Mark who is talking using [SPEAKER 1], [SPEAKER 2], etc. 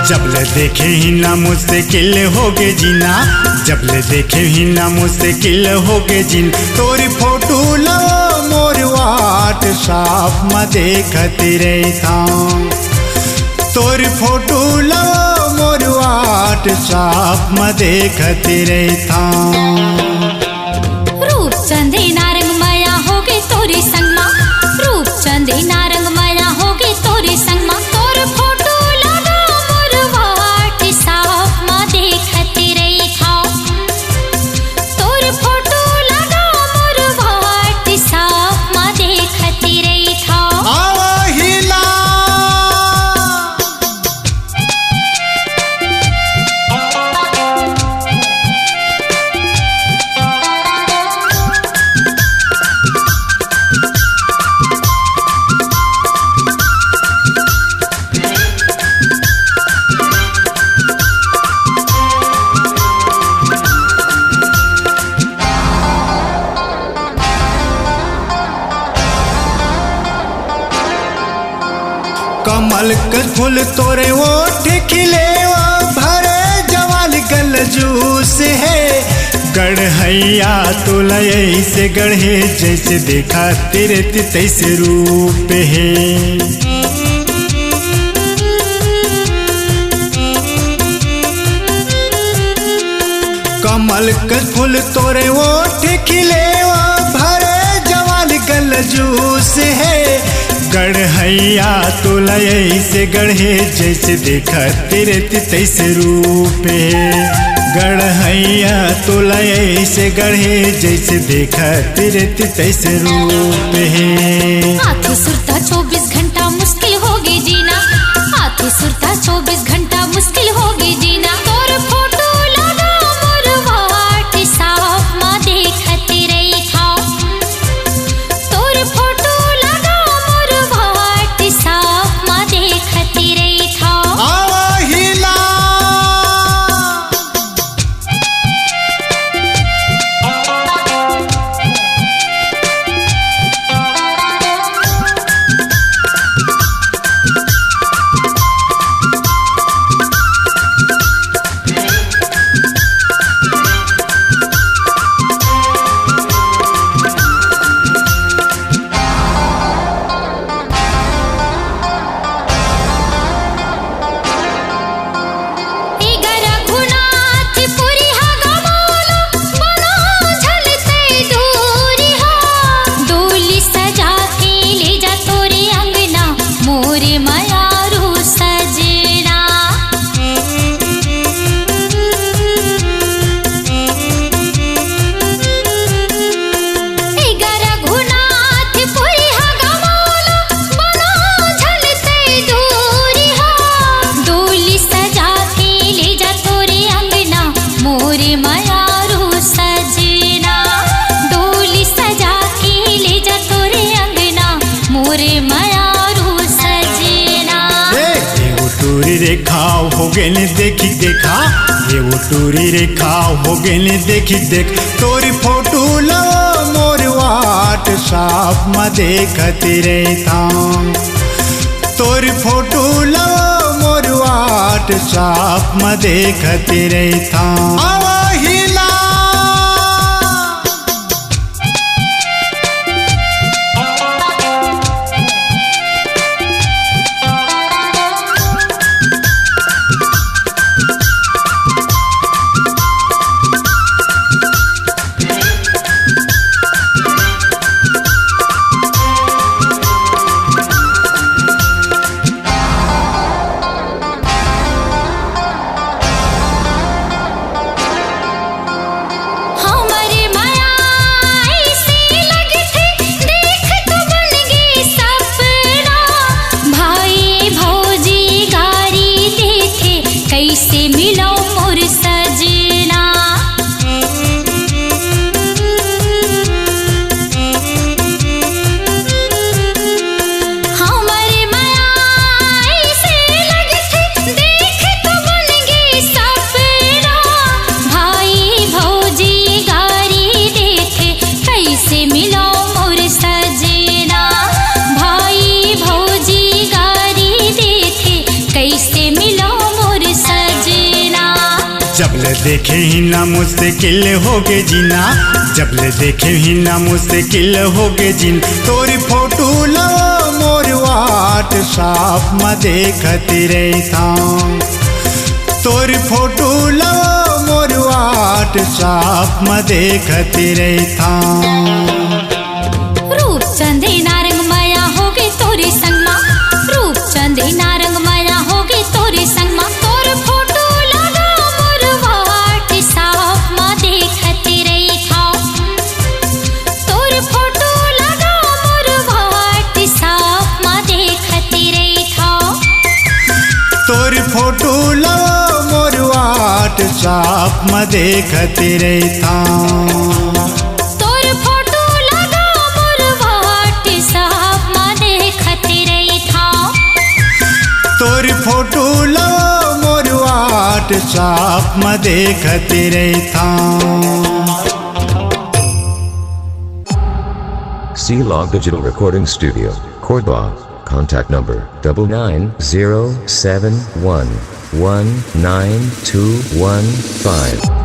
[SPEAKER 1] जब ले देखे ही ना मुश्किल होगे जीना, जब ले देखे ही ना मुश्किल होगे जीन। तोरी फोटो लो मोर व्हाट्सएप में देखती रहता, तोरी फोटो लो मोर व्हाट्सएप में देखती रहता।
[SPEAKER 2] रूप चंदे नारंग माया होगे तोरे संग मा, रूप चंदे नारंग माया होगे तोरे संग मा। तोर फोटो लगा मोर व्हाट्सएप में देखती रहता, तोर फोटो लगा मोर व्हाट्सएप में देखती रहता।
[SPEAKER 1] आवाहिला कमल के फूल तोरे ओठ खिले भरे जवाल गल जूस है। गढ़ैया तोला ऐसे गढ़े जैसे देखा तेरे तैसे रूप है। कमल के फूल तोरे ओठ खिले भरे जवाल गल जूस है। गढ़ैया तोला ऐसे गढ़े जैसे देखा तेरे तैसे रूप है। गढ़ैया तोला ऐसे गढ़े जैसे देखा तेरे तैसे रूप है।
[SPEAKER 2] हाथी सुरता 24 घंटा मुश्किल होगी जीना, हाथी सुरता 24 घंटा मुश्किल होगी जीना। तोर फोटो लगा मोर व्हाट्सएप में देखती रहता, तोर फोटो लगा मोर व्हाट्सएप में देखती रहता।
[SPEAKER 1] आवाहिला रेखा हो गए देखी देखा, ये वो टूरी रेखा हो गए देखी देख। तोरी फोटो लो मोर व्हाट्सएप में देखती रहता, तोरी फोटो लो मोर व्हाट्सएप में देखती रहता। आवाहिला ले देखे ही ना मुश्किल होगे जीना, जब ले देखे ही ना मुश्किल होगे जीन। तोरी फोटो लो मोर व्हाट्सएप में देखती रहता, तोरी फोटो लो मोर व्हाट्सएप में देखती रहता।
[SPEAKER 2] रूप चंदे नारंग माया होगी तोरी संगमा, रूप चंदे नारंग माया होगी तोरी संगमा। तोर फोटो लगा मोर व्हाट्सएप में देखती रहता, तोर फोटो लगा मोर व्हाट्सएप में देखती रहता।
[SPEAKER 1] तोरी फोटो लो मोर व्हाट्सएप में देखती रहता,
[SPEAKER 2] तोर फोटो लगा मोर व्हाट्सएप में देखती रहता।
[SPEAKER 1] तोरी फोटो लो मोर व्हाट्सएप में देखती रहता।
[SPEAKER 3] C-Log Digital Recording Studio, Cordoba. Contact number 99071192115.